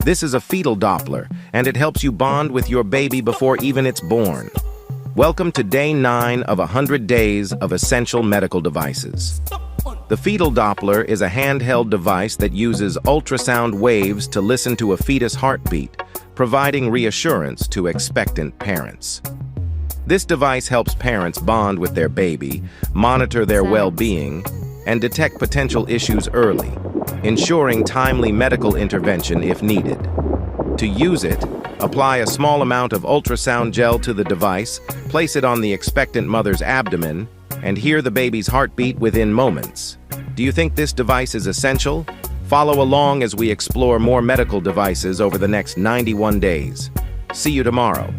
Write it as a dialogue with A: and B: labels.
A: This is a fetal doppler, and it helps you bond with your baby before even it's born. Welcome to day 9 of 100 days of essential medical devices. The fetal doppler is a handheld device that uses ultrasound waves to listen to a fetus heartbeat, providing reassurance to expectant parents. This device helps parents bond with their baby, monitor their well-being, and detect potential issues early, ensuring timely medical intervention if needed. To use it, apply a small amount of ultrasound gel to the device, place it on the expectant mother's abdomen, and hear the baby's heartbeat within moments. Do you think this device is essential? Follow along as we explore more medical devices over the next 91 days. See you tomorrow.